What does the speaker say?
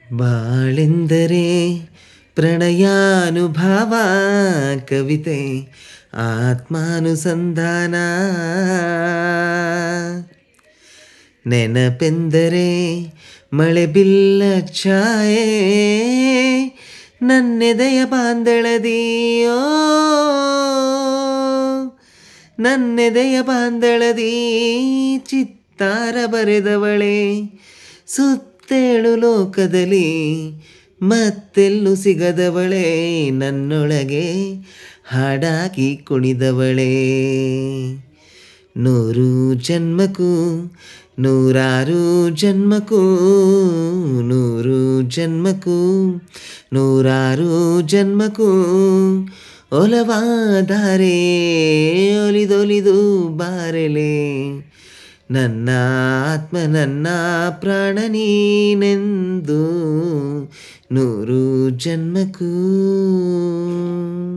ಬಾಳೆಂದರೆ ಪ್ರಣಯಾನುಭಾವ, ಕವಿತೆ ಆತ್ಮಾನುಸಂಧಾನ. ನೆನಪೆಂದರೆ ಮಳೆ ಬಿಲ್ಲ ಛಾಯೆ, ನನ್ನೆದೆಯ ಬಾಂದಳದಿಯೋ, ನನ್ನೆದೆಯ ಬಾಂದಳದಿ ಚಿತ್ತಾರ ಬರೆದವಳೆ. ಸುತ್ತೇಳು ಲೋಕದಲ್ಲಿ ಮತ್ತೆಲ್ಲೂ ಸಿಗದವಳೆ, ನನ್ನೊಳಗೆ ಹಾಡಾಗಿ ಕುಣಿದವಳೆ. 100 ಜನ್ಮಕ್ಕೂ 100 ಜನ್ಮಕ್ಕೂ 100 ಜನ್ಮಕ್ಕೂ 100 ಜನ್ಮಕ್ಕೂ ಒಲವಾದರೆ ಒಲಿದೊಲಿದು ಬಾರೆಲೆ. ನನ್ನ ಆತ್ಮ ನನ್ನ ಪ್ರಾಣ ನೀನೆಂದು 100 ಜನ್ಮಕ್ಕೂ.